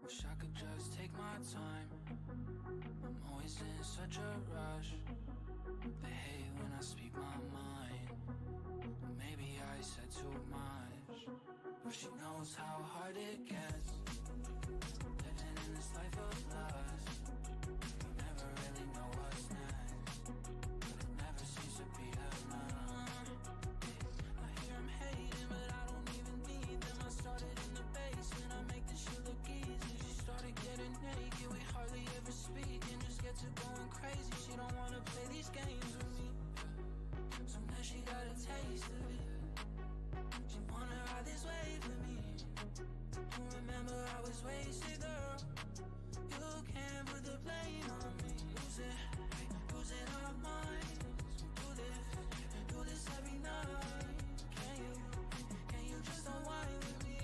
Wish I could just take my time. I'm always in such a rush. They hate when I speak my mind. Maybe I said too much, but she knows how hard it gets. Living in this life of lust, you never really know what's next, but it never seems to be enough. I hear them hating, but I don't even need them. I started in the basement, I make this shit look easy. She started getting naked, we hardly ever speak, and just get to going crazy. She don't wanna play these games with me, so now she got a taste of it. She wanna ride this wave with me. You remember I was wasted, girl. You can't put the blame on me. Losing our minds. Do this every night. Can you just unwind with me?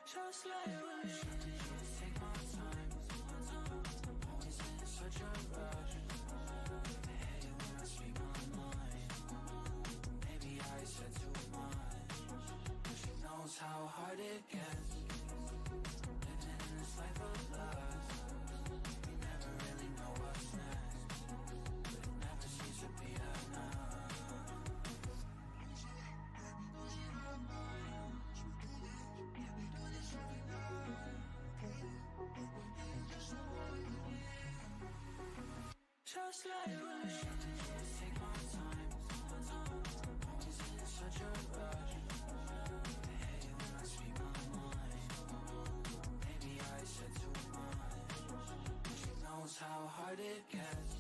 Just lay with me. Just take my time. Always in such a rush. I hate it when I speak my mind. Maybe I said too much. She knows how hard it gets. Living in this life of lust, we never really know what's next, but it never seems to be enough. Just lay with me. Just take my time. Always in such a rush. I hate it when I speak my mind. Maybe I said too much. She knows how hard it gets.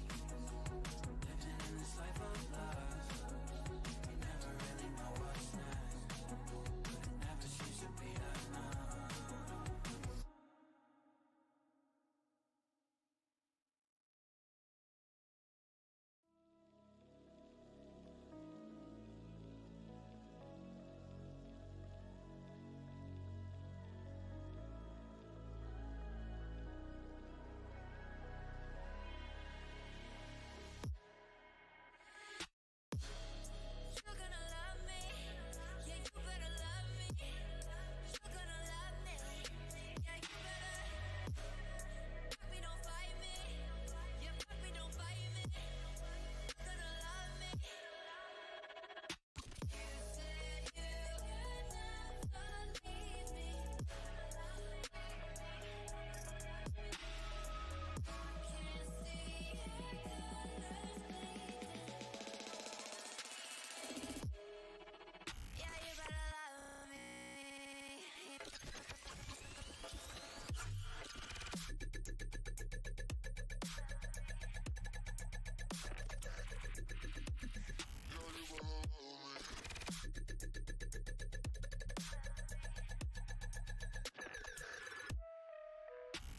Living in this life of lust, we never really know what's next, but it never seems to be enough. You're gonna love me, yeah, you better love me. You're gonna love me, yeah, you better. Fuck me, don't fight me, yeah, fuck me, don't fight me. You're gonna love me. You said you would never leave me. Can't see your colors bleeding. Yeah, you better love me.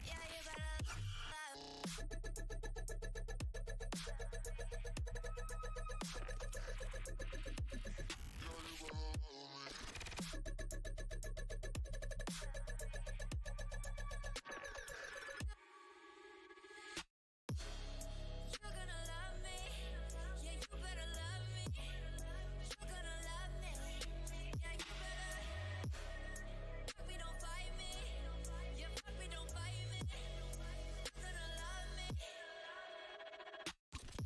Yeah, you better love me. You're gonna love me, yeah, you better love me. You're gonna love me, yeah, you better. Fuck me, don't fight me, yeah, fuck me, don't fight me. You're gonna love me.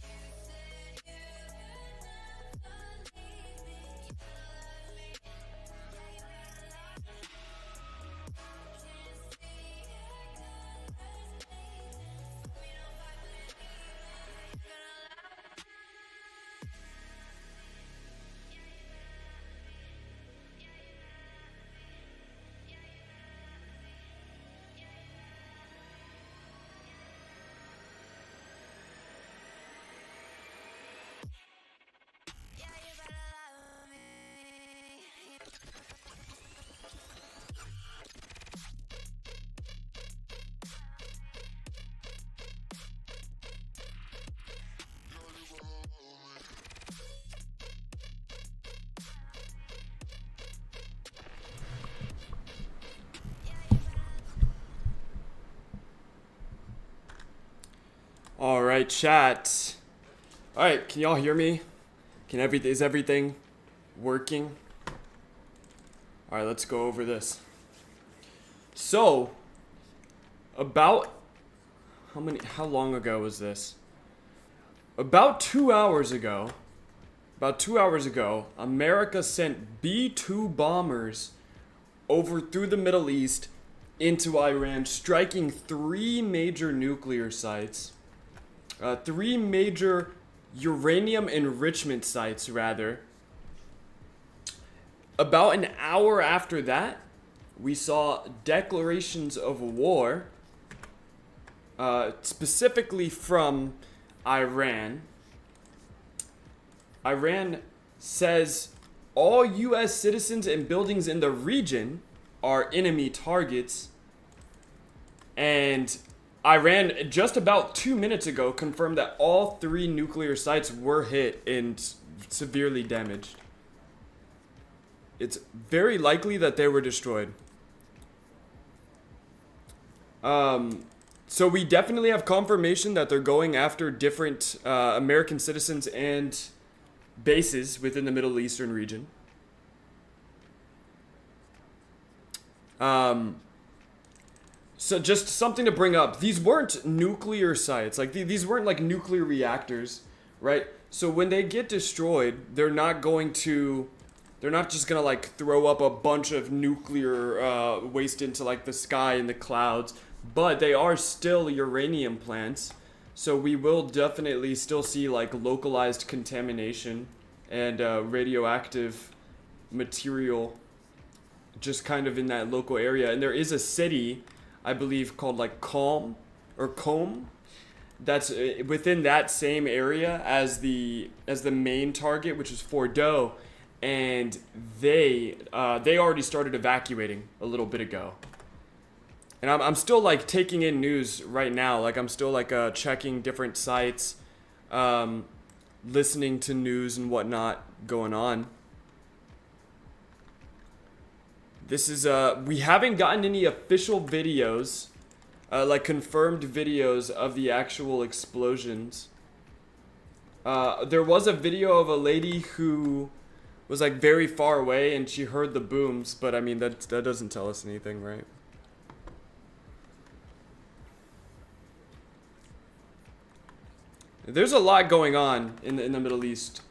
You said you would never leave me. You're gonna love me, yeah, you better love me. Can't see your colors bleeding. Fuck me, don't fight me, you're gonna love me. Yeah, you better love me. All right, chat. All right, can y'all hear me? Is everything working? All right, let's go over this. So, about how long ago was this? About 2 hours ago, America sent B-2 bombers over through the Middle East into Iran, striking three major nuclear sites, three major uranium enrichment sites, rather. About an hour after that, we saw declarations of war, specifically from Iran. Iran says all U.S. citizens and buildings in the region are enemy targets. And Iran, just about 2 minutes ago, confirmed that all three nuclear sites were hit and severely damaged. It's very likely that they were destroyed. So we definitely have confirmation that they're going after different American citizens and bases within the Middle Eastern region. So just something to bring up. These weren't nuclear sites. Like these weren't like nuclear reactors, right? So when they get destroyed, they're not just gonna like throw up a bunch of nuclear waste into like the sky and the clouds. But they are still uranium plants, so we will definitely still see like localized contamination and radioactive material just kind of in that local area. And there is a city, I believe, called like Qom, that's within that same area as the main target, which is Fordo, and they already started evacuating a little bit ago. And I'm still like taking in news right now. Like I'm still like checking different sites, listening to news and whatnot going on. This is we haven't gotten any official videos, like confirmed videos of the actual explosions. There was a video of a lady who was like very far away and she heard the booms, but I mean that doesn't tell us anything, right? There's a lot going on in the Middle East.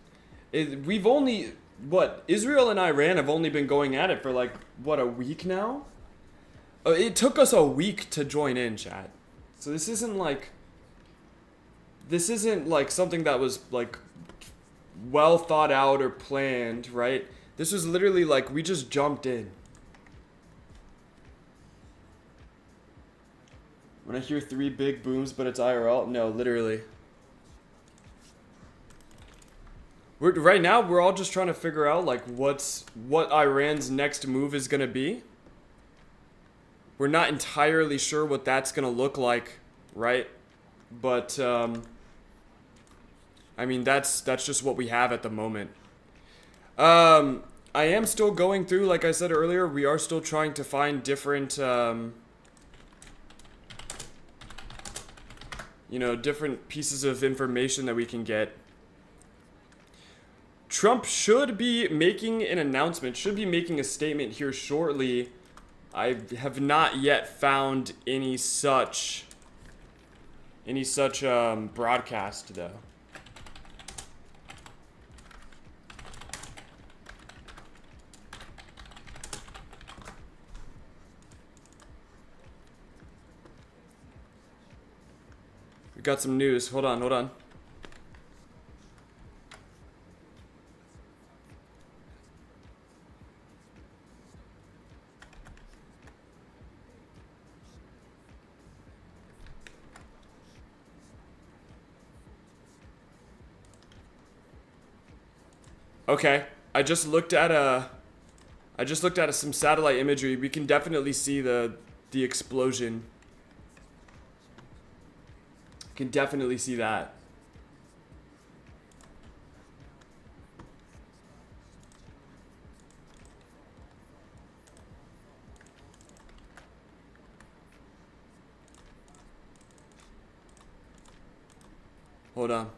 Israel and Iran have only been going at it for like, a week now? It took us a week to join in, chat. So this isn't like something that was like well thought out or planned, right? This was literally like we just jumped in. When I hear 3 big booms, but it's IRL, no, literally. Right now, we're all just trying to figure out like what Iran's next move is gonna be. We're not entirely sure what that's gonna look like, right? But I mean that's just what we have at the moment. I am still going through, like I said earlier, we are still trying to find different different pieces of information that we can get. Trump should be making an announcement, should be making a statement here shortly. I have not yet found any such broadcast though. We got some news. Hold on. Okay, I just looked at some satellite imagery. We can definitely see the explosion. Can definitely see that. Hold on.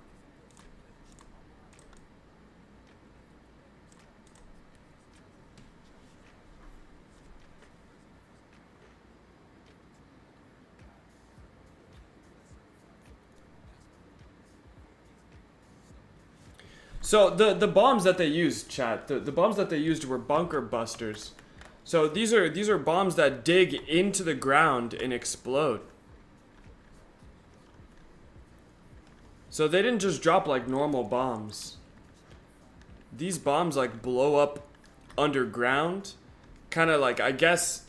So the bombs that they used, chat, the bombs that they used were bunker busters. So these are bombs that dig into the ground and explode. So they didn't just drop like normal bombs. These bombs like blow up underground, kind of like, I guess,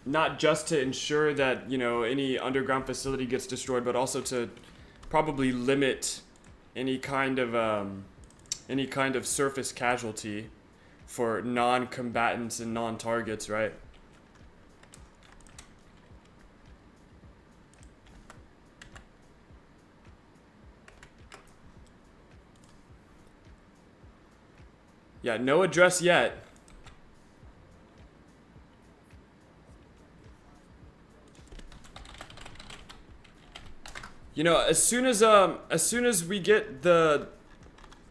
not just to ensure that, you know, any underground facility gets destroyed, but also to probably limit any kind of surface casualty for non-combatants and non-targets, right? Yeah, no address yet. You know, as soon as we get the,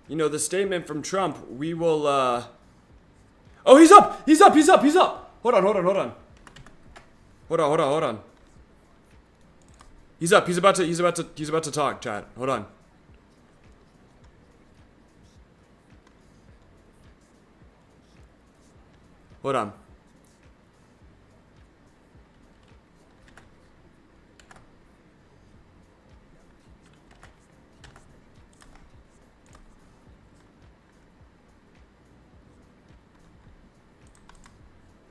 you know, the statement from Trump, we will Oh, he's up! He's up! He's up! He's up! Hold on, hold on, hold on. Hold on, hold on, hold on. He's up. He's about to talk, chat. Hold on. Hold on.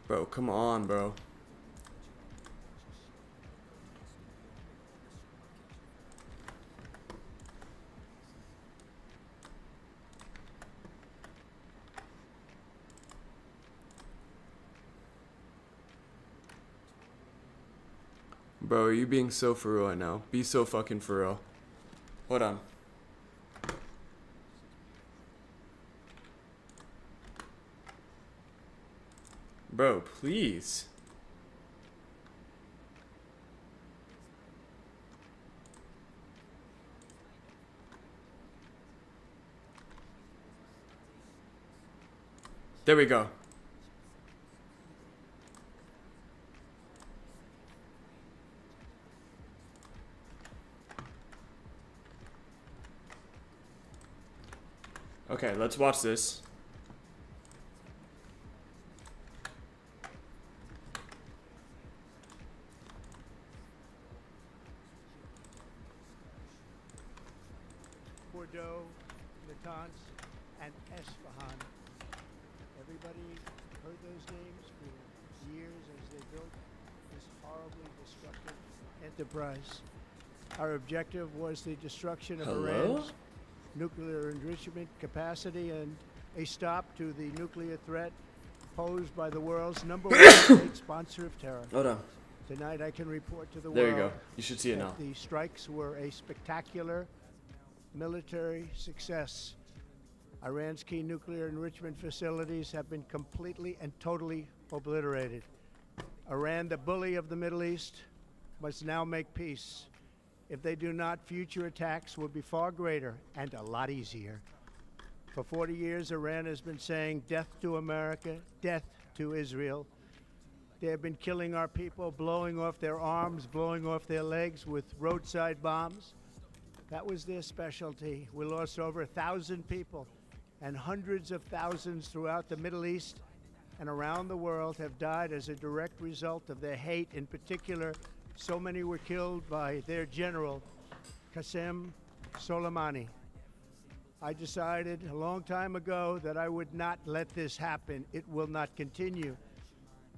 Bro, come on, bro. Bro, are you being so for real right now? Be so fucking for real. Hold on. Bro, please. There we go. Okay, let's watch this. Bordeaux, Natanz, and Esfahan. Everybody heard those names for years as they built this horribly destructive enterprise. Our objective was the destruction of Hello? Iran's nuclear enrichment capacity and a stop to the nuclear threat posed by the world's number one state sponsor of terror. Hold on. Tonight I can report to the There world you go. You should see it that now. the strikes were a spectacular military success. Iran's key nuclear enrichment facilities have been completely and totally obliterated. Iran, the bully of the Middle East, must now make peace. If they do not, future attacks will be far greater and a lot easier. For 40 years, Iran has been saying death to America, death to Israel. They have been killing our people, blowing off their arms, blowing off their legs with roadside bombs. That was their specialty. We lost over 1,000 people, and hundreds of thousands throughout the Middle East and around the world have died as a direct result of their hate. In particular, so many were killed by their general, Qasem Soleimani. I decided a long time ago that I would not let this happen. It will not continue.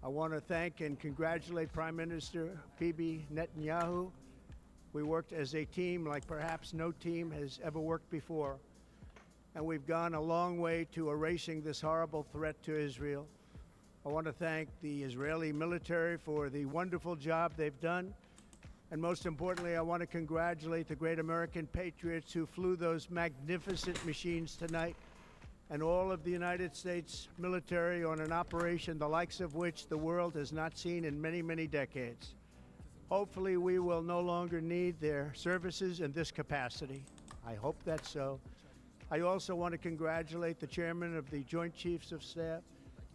I want to thank and congratulate Prime Minister Bibi Netanyahu. We worked as a team like perhaps no team has ever worked before. And we've gone a long way to erasing this horrible threat to Israel. I want to thank the Israeli military for the wonderful job they've done. And most importantly, I want to congratulate the great American patriots who flew those magnificent machines tonight, and all of the United States military on an operation the likes of which the world has not seen in many, many decades. Hopefully, we will no longer need their services in this capacity. I hope that's so. I also want to congratulate the chairman of the Joint Chiefs of Staff,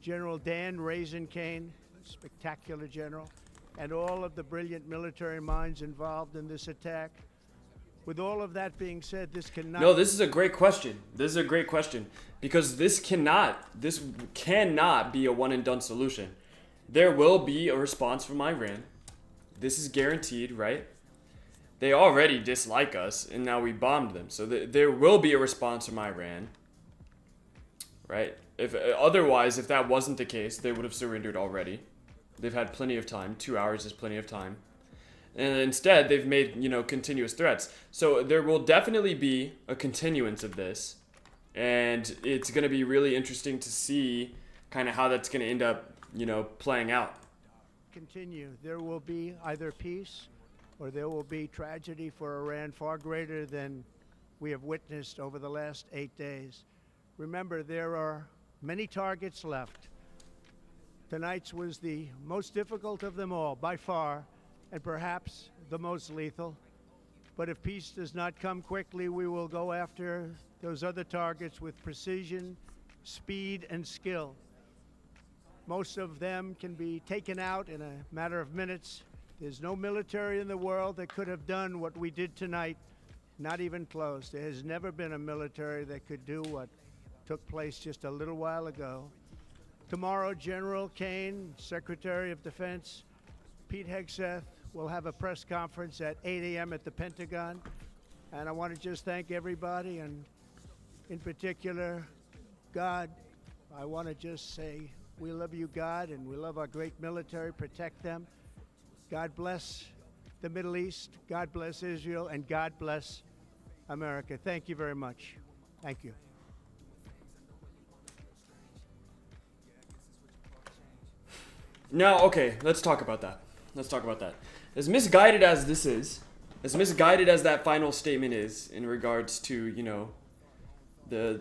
General Dan Raisin Kane, spectacular general, and all of the brilliant military minds involved in this attack. With all of that being said, this cannot. No, this is a great question. This is a great question because this cannot be a one and done solution. There will be a response from Iran. This is guaranteed, right? They already dislike us, and now we bombed them. So there will be a response from Iran, right? If otherwise, if that wasn't the case, they would have surrendered already. They've had plenty of time. 2 hours is plenty of time. And instead, they've made, continuous threats. So there will definitely be a continuance of this. And it's going to be really interesting to see kind of how that's going to end up, playing out. Continue. There will be either peace or there will be tragedy for Iran far greater than we have witnessed over the last 8 days. Remember, there are many targets left. Tonight's was the most difficult of them all, by far, and perhaps the most lethal. But if peace does not come quickly, we will go after those other targets with precision, speed, and skill. Most of them can be taken out in a matter of minutes. There's no military in the world that could have done what we did tonight, not even close. There has never been a military that could do what took place just a little while ago. Tomorrow, General Kane, Secretary of Defense, Pete Hegseth, will have a press conference at 8 a.m. at the Pentagon. And I want to just thank everybody, and in particular, God. I want to just say we love you, God, and we love our great military. Protect them. God bless the Middle East. God bless Israel, and God bless America. Thank you very much. Thank you. Now, okay, let's talk about that. As misguided as this is, as misguided as that final statement is in regards to, the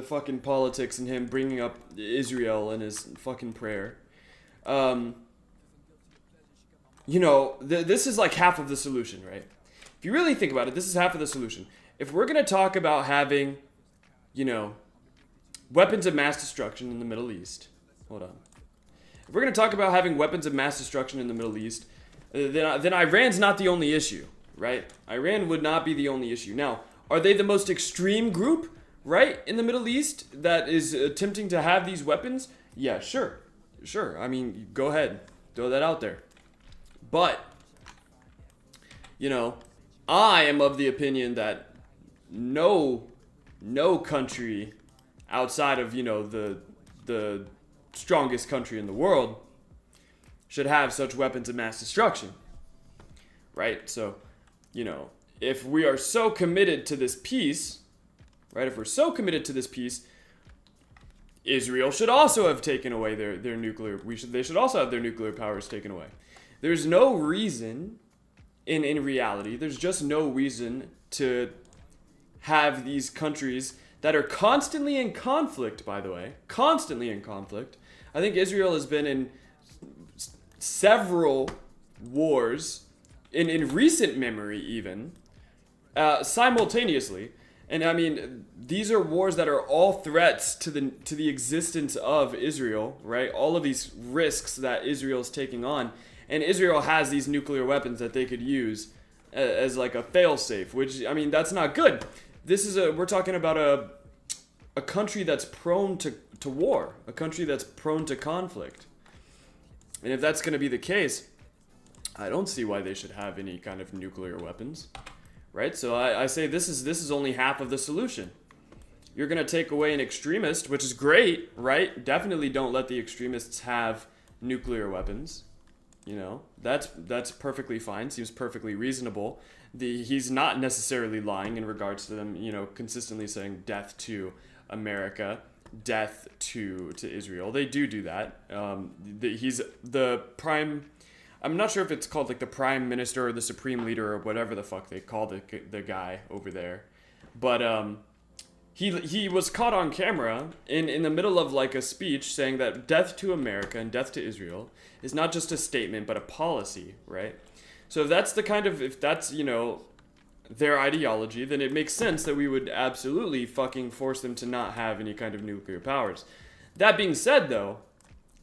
fucking politics and him bringing up Israel in his fucking prayer, this is like half of the solution, right? If you really think about it, this is half of the solution. If we're going to talk about having, weapons of mass destruction in the Middle East, hold on. If we're going to talk about having weapons of mass destruction in the Middle East, then Iran's not the only issue, right? Iran would not be the only issue. Now, are they the most extreme group, right, in the Middle East that is attempting to have these weapons? Yeah, sure. I mean, go ahead. Throw that out there. But, I am of the opinion that no country outside of, the strongest country in the world should have such weapons of mass destruction, right? So, if we are so committed to this peace, right, Israel should also have taken away their nuclear, they should also have their nuclear powers taken away. There's no reason, in reality, there's just no reason to have these countries that are constantly in conflict, by the way, I think Israel has been in several wars, in recent memory even, simultaneously. And I mean, these are wars that are all threats to the existence of Israel, right? All of these risks that Israel's taking on. And Israel has these nuclear weapons that they could use as like a failsafe, which, I mean, that's not good. We're talking about a country that's prone to war, a country that's prone to conflict. And if that's going to be the case, I don't see why they should have any kind of nuclear weapons, right? So I say this is only half of the solution. You're going to take away an extremist, which is great, right? Definitely don't let the extremists have nuclear weapons. That's perfectly fine. Seems perfectly reasonable. He's not necessarily lying in regards to them, consistently saying death to America, death to Israel. They do that. He's the prime. I'm not sure if it's called like the prime minister or the supreme leader or whatever the fuck they call the guy over there, but he was caught on camera in the middle of like a speech saying that death to America and death to Israel is not just a statement but a policy, right? So if that's their ideology, then it makes sense that we would absolutely fucking force them to not have any kind of nuclear powers. That being said, though,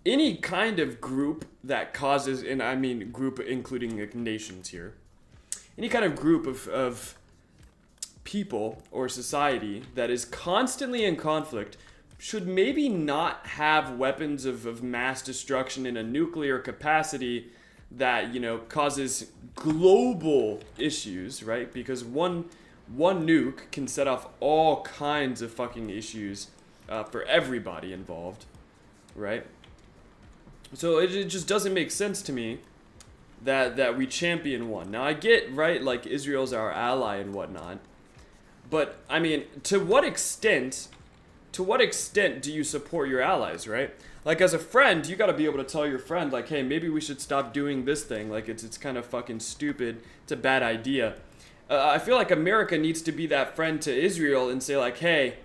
any kind of group that causes, and I mean group including like nations here, kind of group of people or society that is constantly in conflict should maybe not have weapons of mass destruction in a nuclear capacity that, you know, causes global issues, right? Because one nuke can set off all kinds of fucking issues for everybody involved, right? So it just doesn't make sense to me that we champion one. Now I get, right, like Israel's our ally and whatnot, but I mean, to what extent do you support your allies, right? Like as a friend, you gotta be able to tell your friend, like, hey, maybe we should stop doing this thing. Like it's kind of fucking stupid. It's a bad idea. I feel like America needs to be that friend to Israel and say like, hey,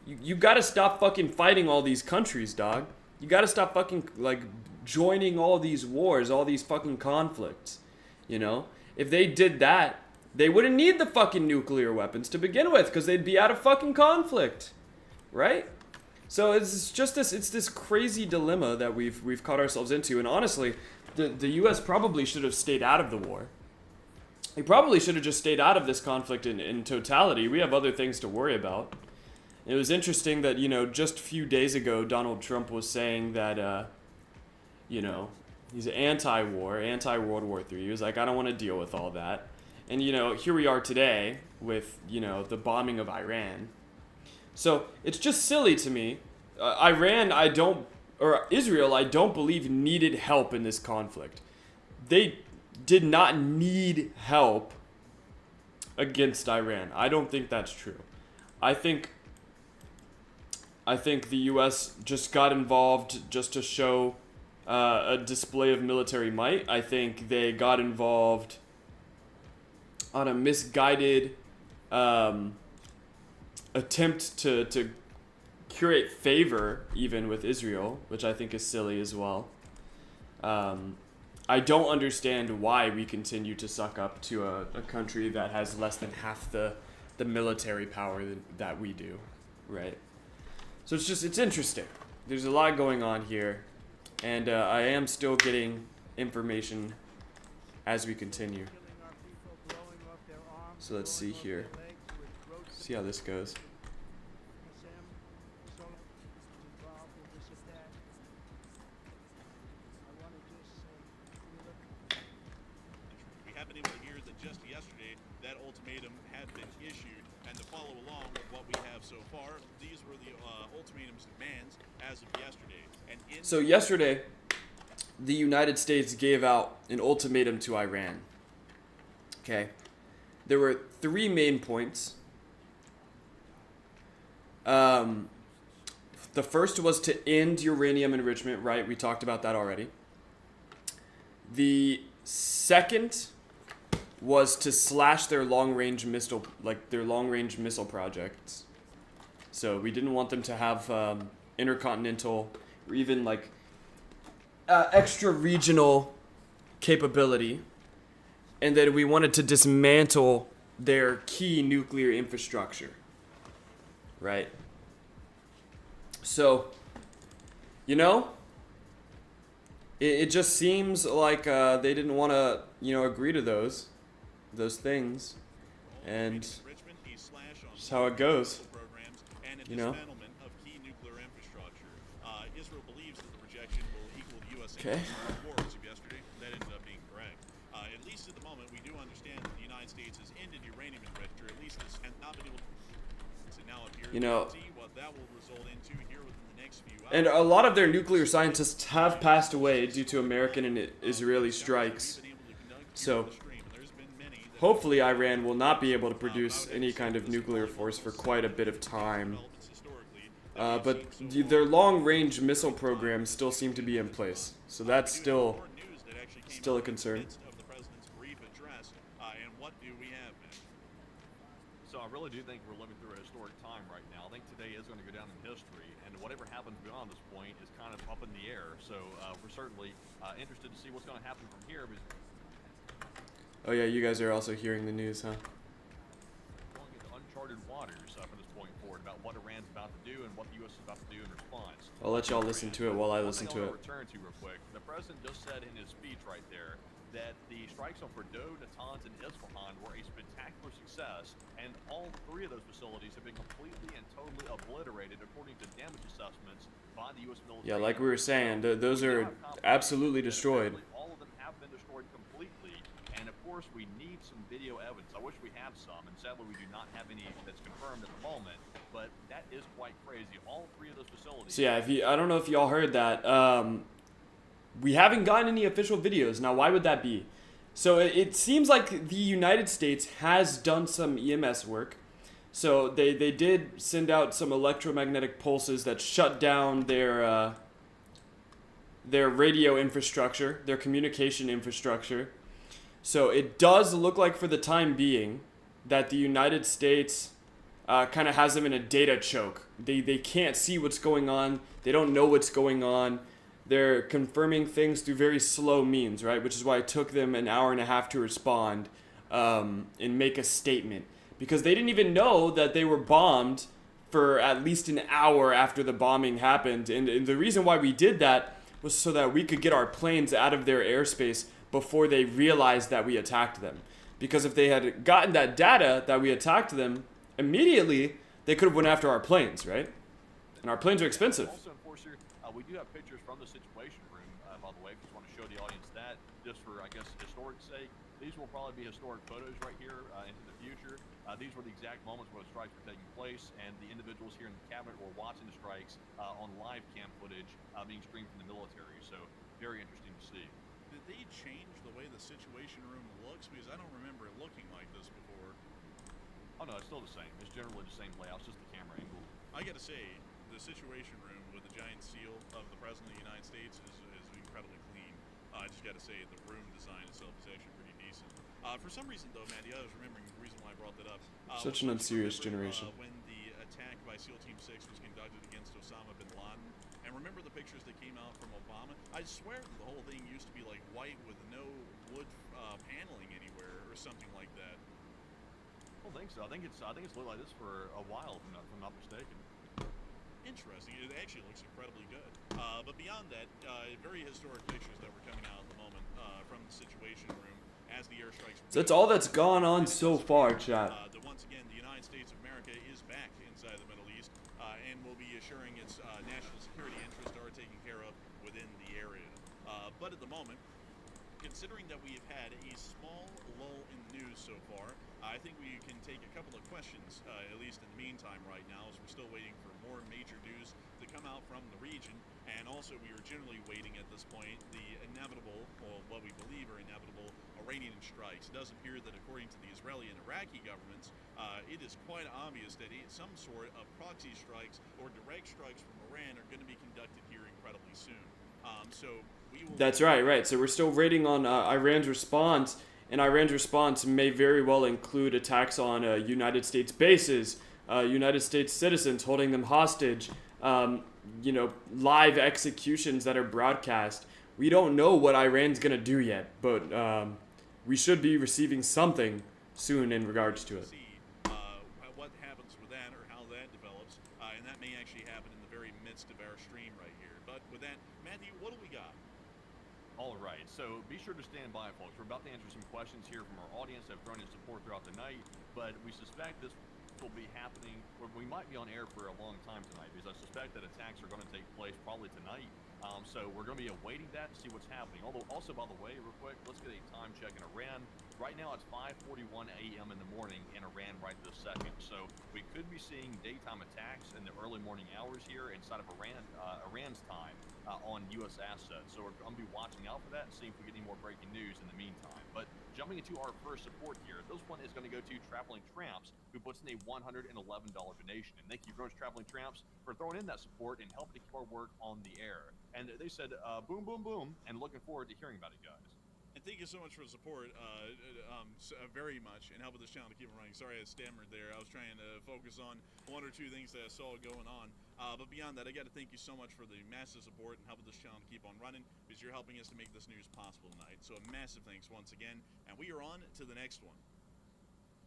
you gotta stop fucking fighting all these countries, dog. You gotta stop fucking like joining all these wars, all these fucking conflicts. You know, if they did that, they wouldn't need the fucking nuclear weapons to begin with, because they'd be out of fucking conflict, right? So it's just this crazy dilemma that we've caught ourselves into. And honestly, the U.S. probably should have stayed out of the war. They probably should have just stayed out of this conflict in totality. We have other things to worry about. It was interesting that, you know, just a few days ago, Donald Trump was saying that, you know, he's anti-war, anti-World War III. He was like, I don't want to deal with all that. And, you know, here we are today with, you know, the bombing of Iran. So it's just silly to me. Israel, I don't believe needed help in this conflict. They did not need help against Iran. I don't think that's true. I think the U.S. just got involved just to show a display of military might. I think they got involved on a misguided attempt to curate favor even with Israel, which I think is silly as well. I don't understand why we continue to suck up to a country that has less than half the military power that we do, right? So it's interesting. There's a lot going on here, and I am still getting information as we continue. So let's see here. See how this goes. We have been able to hear that just yesterday that ultimatum had been issued, and to follow along with what we have so far, these were the ultimatum's demands as of yesterday. And so yesterday, the United States gave out an ultimatum to Iran. Okay. There were 3 main points. The first was to end uranium enrichment, right? We talked about that already. The second was to slash their long-range missile projects. So we didn't want them to have intercontinental or even like extra-regional capability. And then we wanted to dismantle their key nuclear infrastructure, right? So, you know, it just seems like they didn't want to, you know, agree to those things, and just how it goes, you know. Okay. At least at the moment, we do understand that the United States has ended uranium enrichment, at least has not been able to now appear to see what that will result into here within the next few hours. And a lot of their nuclear scientists have passed away due to American and Israeli strikes. So hopefully Iran will not be able to produce any kind of nuclear force for quite a bit of time. But their long-range missile programs still seem to be in place. So that's still a concern. So I really do think we're living through a historic time right now. I think today is going to go down in history, and whatever happens beyond this point is kind of up in the air. So we're certainly interested to see what's going to happen from here. Oh yeah, you guys are also hearing the news, huh? Going into uncharted waters from this point forward about what Iran's about to do and what the U.S. is about to do in response. I'll let y'all listen to it while I listen to it. Return to real quick. The president just said in his speech right there that the strikes on Fordow, Natanz, and Isfahan were a spectacular success, and all three of those facilities have been completely and totally obliterated according to damage assessments by the U.S. military. Yeah, like we were saying, those are absolutely destroyed. All of them have been destroyed completely, and of course we need some video evidence. I wish we had some, and sadly we do not have any that's confirmed at the moment, but that is quite crazy. All three of those facilities. So yeah, I don't know if y'all heard that. We haven't gotten any official videos. Now, why would that be? So it seems like the United States has done some EMS work. So they did send out some electromagnetic pulses that shut down their radio infrastructure, their communication infrastructure. So it does look like for the time being that the United States kind of has them in a data choke. They can't see what's going on. They don't know what's going on. They're confirming things through very slow means, right? Which is why it took them an hour and a half to respond and make a statement. Because they didn't even know that they were bombed for at least an hour after the bombing happened. And the reason why we did that was so that we could get our planes out of their airspace before they realized that we attacked them. Because if they had gotten that data that we attacked them immediately, they could have went after our planes, right? And our planes are expensive. Also, Enforcer, we do have pictures from the Situation Room, by the way. Just want to show the audience that, just for, I guess, historic sake. These will probably be historic photos right here into the future. These were the exact moments where the strikes were taking place, and the individuals here in the cabinet were watching the strikes on live cam footage being streamed from the military. So, very interesting to see. Did they change the way the Situation Room looks? Because I don't remember it looking like this before. Oh no, it's still the same. It's generally the same layout, it's just the camera angle. I gotta say, the Situation Room with the giant seal of the President of the United States is incredibly clean. I just gotta say, the room design itself is actually pretty decent. For some reason, though, Maddie, I was remembering the reason why I brought that up. Such an unserious generation. When the attack by SEAL Team 6 was conducted against Osama bin Laden, and remember the pictures that came out from Obama? I swear the whole thing used to be like white with no wood paneling anywhere or something like that. I don't think so. I think it's looked like this for a while, if I'm not mistaken. Interesting. It actually looks incredibly good. But beyond that, very historic pictures that were coming out at the moment from the Situation Room as the airstrikes. So that's all that's gone on so far, chat. Once again, the United States of America is back inside the Middle East and will be assuring its national security interests are taken care of within the area. But at the moment, considering that we have had a small lull in the news so far, I think we can take a couple of questions, at least in the meantime right now, as we're still waiting for more major news to come out from the region. And also, we are generally waiting at this point the inevitable, or what we believe are inevitable, Iranian strikes. It does appear that according to the Israeli and Iraqi governments, it is quite obvious that some sort of proxy strikes or direct strikes from Iran are going to be conducted here incredibly soon. So we will. That's right. So we're still waiting on Iran's response, and Iran's response may very well include attacks on United States bases, United States citizens, holding them hostage, live executions that are broadcast. We don't know what Iran's going to do yet, but we should be receiving something soon in regards to it. See what happens with that or how that develops, and that may actually happen in the very midst of our stream right here. But with that, Matthew, what do we got? All right, so be sure to stand by, folks. We're about to answer some questions here from our audience that have thrown in support throughout the night, but we suspect this will be happening, or we might be on air for a long time tonight, because I suspect that attacks are going to take place probably tonight. So we're going to be awaiting that to see what's happening. Although, also, by the way, real quick, let's get a time check in Iran. Right now, it's 5:41 a.m. in the morning in Iran right this second. So we could be seeing daytime attacks in the early morning hours here inside of Iran's time on U.S. assets. So we're going to be watching out for that and see if we get any more breaking news in the meantime. But jumping into our first support here, this one is going to go to Traveling Tramps, who puts in a $111 donation. And thank you very much, Traveling Tramps, for throwing in that support and helping to keep our work on the air. And they said, boom, boom, boom, and looking forward to hearing about it, guys. And thank you so much for the support, very much, and helping this channel to keep it running. Sorry I stammered there. I was trying to focus on one or two things that I saw going on. But beyond that, I got to thank you so much for the massive support and helping this channel to keep on running, because you're helping us to make this news possible tonight. So a massive thanks once again, and we are on to the next one.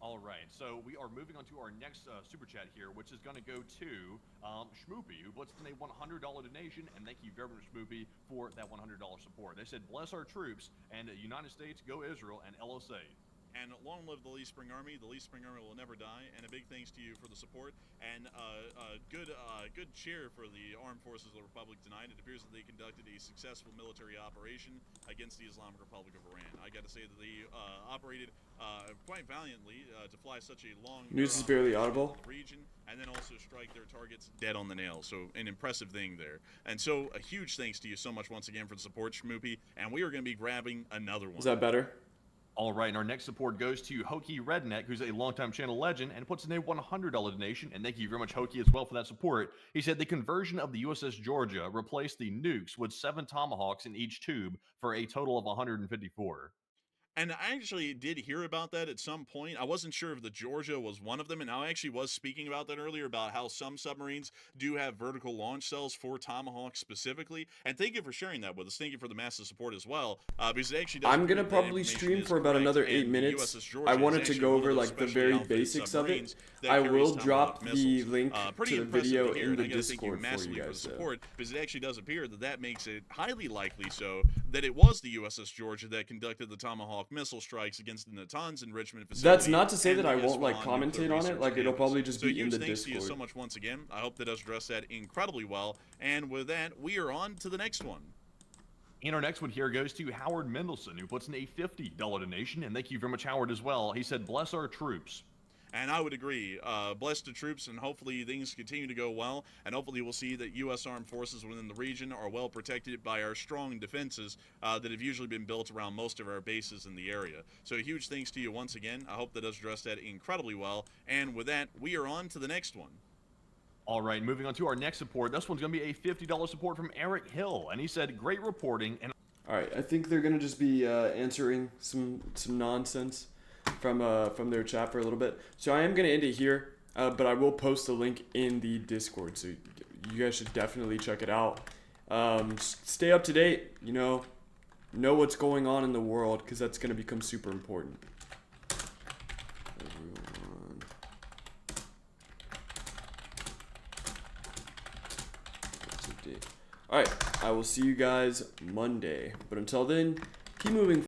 All right, so we are moving on to our next super chat here, which is going to go to Schmoopy, who puts in a $100 donation, and thank you very much, Schmoopy, for that $100 support. They said, bless our troops, and United States, go Israel, and LSA. And long live the Lee Spring Army. The Lee Spring Army will never die. And a big thanks to you for the support. And good cheer for the armed forces of the Republic tonight. It appears that they conducted a successful military operation against the Islamic Republic of Iran. I got to say that they operated quite valiantly to fly such a long News is barely audible. region, and then also strike their targets dead on the nail. So an impressive thing there. And so a huge thanks to you so much once again for the support, Schmoopy. And we are going to be grabbing another one. Is that better? All right, and our next support goes to Hokey Redneck, who's a longtime channel legend, and puts in a $100 donation, and thank you very much, Hokey, as well for that support. He said the conversion of the USS Georgia replaced the nukes with 7 Tomahawks in each tube for a total of 154. And I actually did hear about that at some point. I wasn't sure if the Georgia was one of them, and I actually was speaking about that earlier, about how some submarines do have vertical launch cells for Tomahawk specifically. And thank you for sharing that with us. Thank you for the massive support as well, because it actually does. I'm gonna probably stream for about another 8 minutes. I wanted to go over like the very basics of it. I will drop the link to the video in the Discord for you guys. Because it actually does appear that that makes it highly likely so that it was the USS Georgia that conducted the Tomahawk missile strikes against the Natanz enrichment facility. That's not to say that I won't like commentate on it. Like it'll probably just be in the thanks Discord. To you so much once again. I hope that does address that incredibly well. And with that, we are on to the next one. And our next one here goes to Howard Mendelson, who puts in a $50 donation, and thank you very much, Howard, as well. He said, bless our troops. And I would agree. Bless the troops, and hopefully things continue to go well. And hopefully we'll see that U.S. armed forces within the region are well protected by our strong defenses that have usually been built around most of our bases in the area. So a huge thanks to you once again. I hope that does address that incredibly well. And with that, we are on to the next one. All right, moving on to our next support. This one's going to be a $50 support from Eric Hill, and he said, great reporting. And all right, I think they're gonna just be answering some nonsense from their chat for a little bit. So I am gonna end it here, but I will post a link in the Discord, so you guys should definitely check it out. Stay up to date. Know what's going on in the world, because that's gonna become super important. Everyone. All right, I will see you guys Monday. But until then, keep moving